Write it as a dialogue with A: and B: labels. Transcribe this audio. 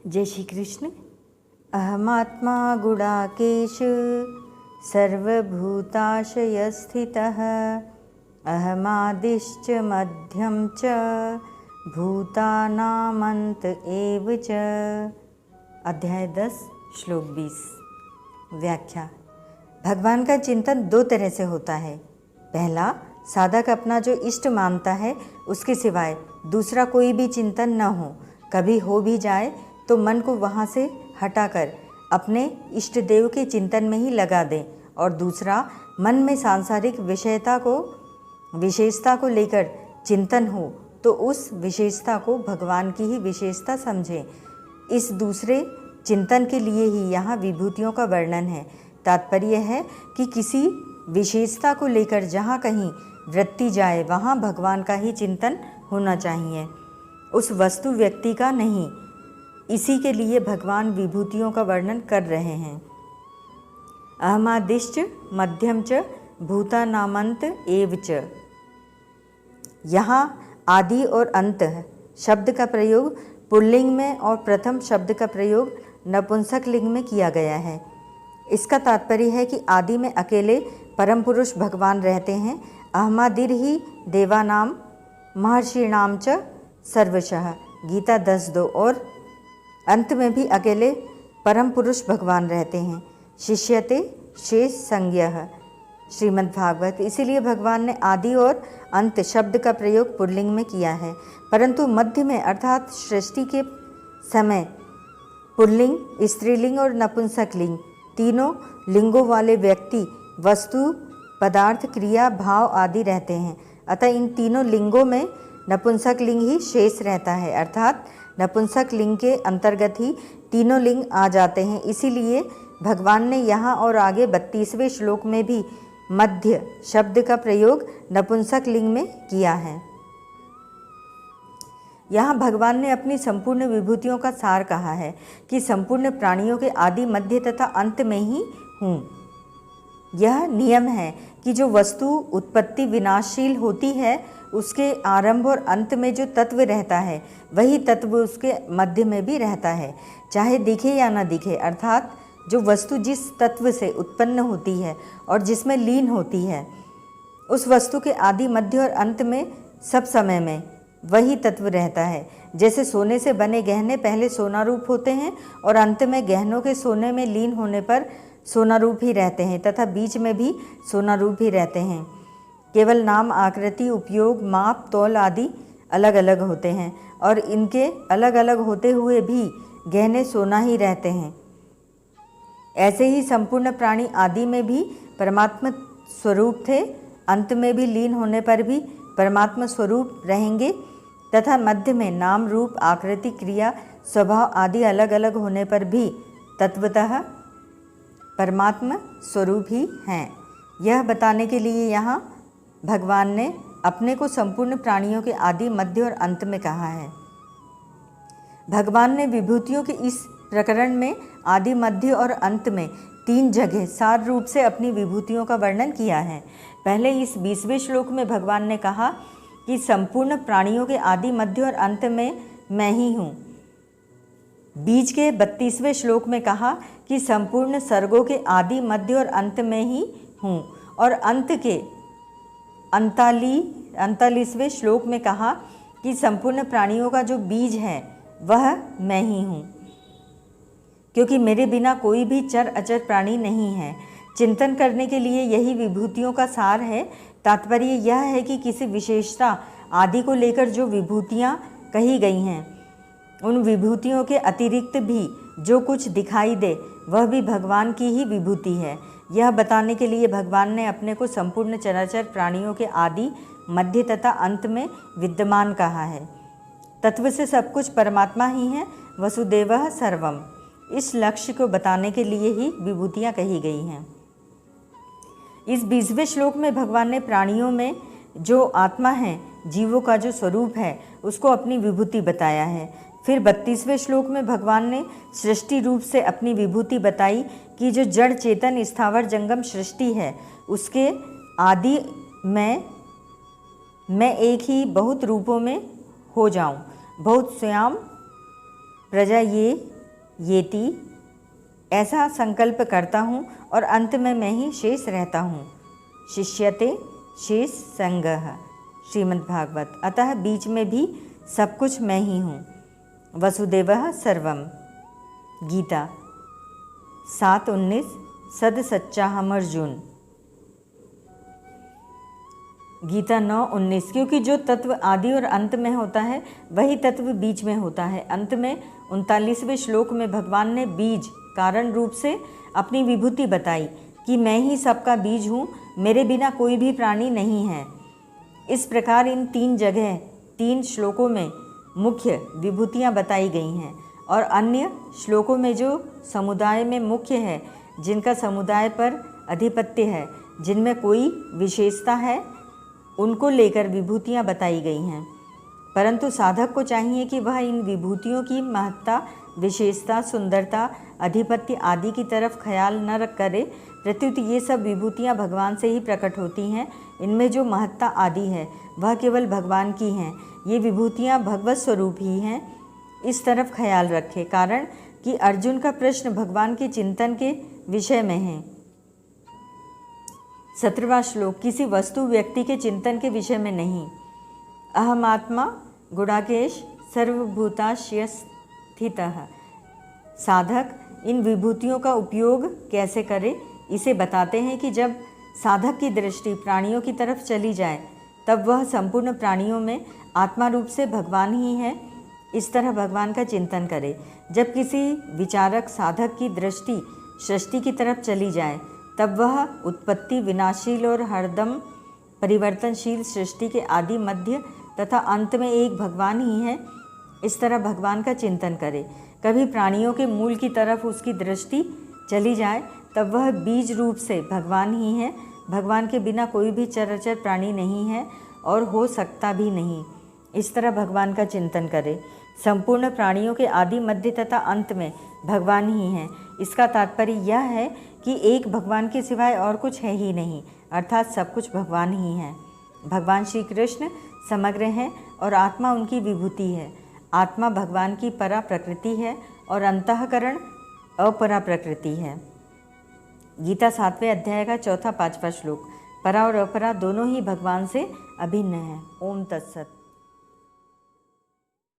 A: जय श्री कृष्ण। अहमात्मा गुणाकेश सर्वभूताशयस्थितः अहमादिश्च मध्यम च भूतानामंत एव च। अध्याय 10 श्लोक 20। व्याख्या। भगवान का चिंतन दो तरह से होता है। पहला, साधक अपना जो इष्ट मानता है उसके सिवाय दूसरा कोई भी चिंतन न हो, कभी हो भी जाए तो मन को वहाँ से हटाकर अपने इष्ट देव के चिंतन में ही लगा दें। और दूसरा, मन में सांसारिक विशेषता को लेकर चिंतन हो तो उस विशेषता को भगवान की ही विशेषता समझें। इस दूसरे चिंतन के लिए ही यहाँ विभूतियों का वर्णन है। तात्पर्य है कि किसी विशेषता को लेकर जहाँ कहीं वृत्ति जाए वहाँ भगवान का ही चिंतन होना चाहिए, उस वस्तु व्यक्ति का नहीं। इसी के लिए भगवान विभूतियों का वर्णन कर रहे हैं। अहमादिश्च मध्यम च भूतानामंत एव च। यहाँ आदि और अंत शब्द का प्रयोग पुल्लिंग में और प्रथम शब्द का प्रयोग नपुंसक लिंग में किया गया है। इसका तात्पर्य है कि आदि में अकेले परम पुरुष भगवान रहते हैं। अहमादिर ही देवानाम महर्षिणाम च सर्वशः, गीता 10:2। और अंत में भी अकेले परम पुरुष भगवान रहते हैं। शिष्यते शेष संज्ञः, श्रीमद् भागवत। इसीलिए भगवान ने आदि और अंत शब्द का प्रयोग पुल्लिंग में किया है, परंतु मध्य में अर्थात सृष्टि के समय पुल्लिंग, स्त्रीलिंग और नपुंसक लिंग तीनों लिंगों वाले व्यक्ति, वस्तु, पदार्थ, क्रिया, भाव आदि रहते हैं। अतः इन तीनों लिंगों में नपुंसक लिंग ही शेष रहता है, अर्थात नपुंसक लिंग के अंतर्गत ही तीनों लिंग आ जाते हैं। इसीलिए भगवान ने यहाँ और आगे 32वें श्लोक में भी मध्य शब्द का प्रयोग नपुंसक लिंग में किया है। यहाँ भगवान ने अपनी संपूर्ण विभूतियों का सार कहा है कि संपूर्ण प्राणियों के आदि, मध्य तथा अंत में ही हूँ। यह नियम है कि जो वस्तु उत्पत्ति विनाशशील होती है उसके आरंभ और अंत में जो तत्व रहता है वही तत्व उसके मध्य में भी रहता है, चाहे दिखे या न दिखे। अर्थात जो वस्तु जिस तत्व से उत्पन्न होती है और जिसमें लीन होती है उस वस्तु के आदि, मध्य और अंत में सब समय में वही तत्व रहता है। जैसे सोने से बने गहने पहले सोना रूप होते हैं और अंत में गहनों के सोने में लीन होने पर सोना रूप ही रहते हैं, तथा बीच में भी सोना रूप ही रहते हैं। केवल नाम, आकृति, उपयोग, माप, तौल आदि अलग अलग होते हैं और इनके अलग अलग होते हुए भी गहने सोना ही रहते हैं। ऐसे ही संपूर्ण प्राणी आदि में भी परमात्मा स्वरूप थे, अंत में भी लीन होने पर भी परमात्मा स्वरूप रहेंगे, तथा मध्य में नाम, रूप, आकृति, क्रिया, स्वभाव आदि अलग अलग होने पर भी तत्वतः परमात्मा स्वरूप ही हैं। यह बताने के लिए यहाँ भगवान ने अपने को संपूर्ण प्राणियों के आदि, मध्य और अंत में कहा है। भगवान ने विभूतियों के इस प्रकरण में आदि, मध्य और अंत में 3 जगह सार रूप से अपनी विभूतियों का वर्णन किया है। पहले इस 20वें श्लोक में भगवान ने कहा कि संपूर्ण प्राणियों के आदि, मध्य और अंत में मैं ही हूँ। बीच के 32वें श्लोक में कहा कि संपूर्ण सर्गों के आदि, मध्य और अंत में ही हूँ। और अंत के 39वें श्लोक में कहा कि संपूर्ण प्राणियों का जो बीज है वह मैं ही हूँ, क्योंकि मेरे बिना कोई भी चर अचर प्राणी नहीं है। चिंतन करने के लिए यही विभूतियों का सार है। तात्पर्य यह है कि किसी विशेषता आदि को लेकर जो विभूतियाँ कही गई हैं उन विभूतियों के अतिरिक्त भी जो कुछ दिखाई दे वह भी भगवान की ही विभूति है। यह बताने के लिए भगवान ने अपने को संपूर्ण चराचर प्राणियों के आदि, मध्य तथा अंत में विद्यमान कहा है। तत्व से सब कुछ परमात्मा ही है, वसुदेवः सर्वम। इस लक्ष्य को बताने के लिए ही विभूतियाँ कही गई हैं। इस 20वें श्लोक में भगवान ने प्राणियों में जो आत्मा है, जीवों का जो स्वरूप है, उसको अपनी विभूति बताया है। फिर 32वें श्लोक में भगवान ने सृष्टि रूप से अपनी विभूति बताई कि जो जड़ चेतन स्थावर जंगम सृष्टि है उसके आदि मैं एक ही बहुत रूपों में हो जाऊं। बहुत स्वयं प्रजा ये येति, ऐसा संकल्प करता हूँ और अंत में मैं ही शेष रहता हूँ। शिष्यते शेष संगः, श्रीमद्भागवत। अतः बीच में भी सब कुछ मैं ही हूँ। वसुदेवः सर्वम, गीता 7:19, सद सच्चाहम अर्जुन। गीता 9:19, क्योंकि जो तत्व आदि और अंत में होता है वही तत्व बीच में होता है। अंत में 39वें श्लोक में भगवान ने बीज कारण रूप से अपनी विभूति बताई कि मैं ही सबका बीज हूँ, मेरे बिना कोई भी प्राणी नहीं है। इस प्रकार इन 3 जगह 3 श्लोकों में मुख्य विभूतियाँ बताई गई हैं और अन्य श्लोकों में जो समुदाय में मुख्य है, जिनका समुदाय पर अधिपत्य है, जिनमें कोई विशेषता है, उनको लेकर विभूतियाँ बताई गई हैं। परंतु साधक को चाहिए कि वह इन विभूतियों की महत्ता, विशेषता, सुंदरता, अधिपत्य आदि की तरफ ख्याल न करे। प्रत्युत ये सब विभूतियाँ भगवान से ही प्रकट होती हैं। इनमें जो महत्ता आदि है वह केवल भगवान की हैं। ये विभूतियाँ भगवत स्वरूप ही हैं, इस तरफ ख्याल रखे। कारण कि अर्जुन का प्रश्न भगवान के चिंतन के विषय में है। 17वां श्लोक किसी वस्तु व्यक्ति के चिंतन के विषय में नहीं। अहमात्मा गुणाकेश सर्वभूताशय स्थितः। साधक इन विभूतियों का उपयोग कैसे करे, इसे बताते हैं कि जब साधक की दृष्टि प्राणियों की तरफ चली जाए तब वह संपूर्ण प्राणियों में आत्मा रूप से भगवान ही है, इस तरह भगवान का चिंतन करे। जब किसी विचारक साधक की दृष्टि सृष्टि की तरफ चली जाए तब वह उत्पत्ति, विनाशील और हरदम परिवर्तनशील सृष्टि के आदि, मध्य तथा अंत में एक भगवान ही है, इस तरह भगवान का चिंतन करे। कभी प्राणियों के मूल की तरफ उसकी दृष्टि चली जाए तब वह बीज रूप से भगवान ही है। भगवान के बिना कोई भी चराचर प्राणी नहीं है और हो सकता भी नहीं, इस तरह भगवान का चिंतन करे। संपूर्ण प्राणियों के आदि, मध्य तथा अंत में भगवान ही हैं। इसका तात्पर्य यह है कि एक भगवान के सिवाय और कुछ है ही नहीं, अर्थात सब कुछ भगवान ही है। भगवान श्री कृष्ण समग्र हैं और आत्मा उनकी विभूति है। आत्मा भगवान की परा प्रकृति है और अंतःकरण अपरा प्रकृति है। गीता 7वें अध्याय का 4-5वां श्लोक। परा और अपरा दोनों ही भगवान से अभिन्न हैं। ओम तत्सत।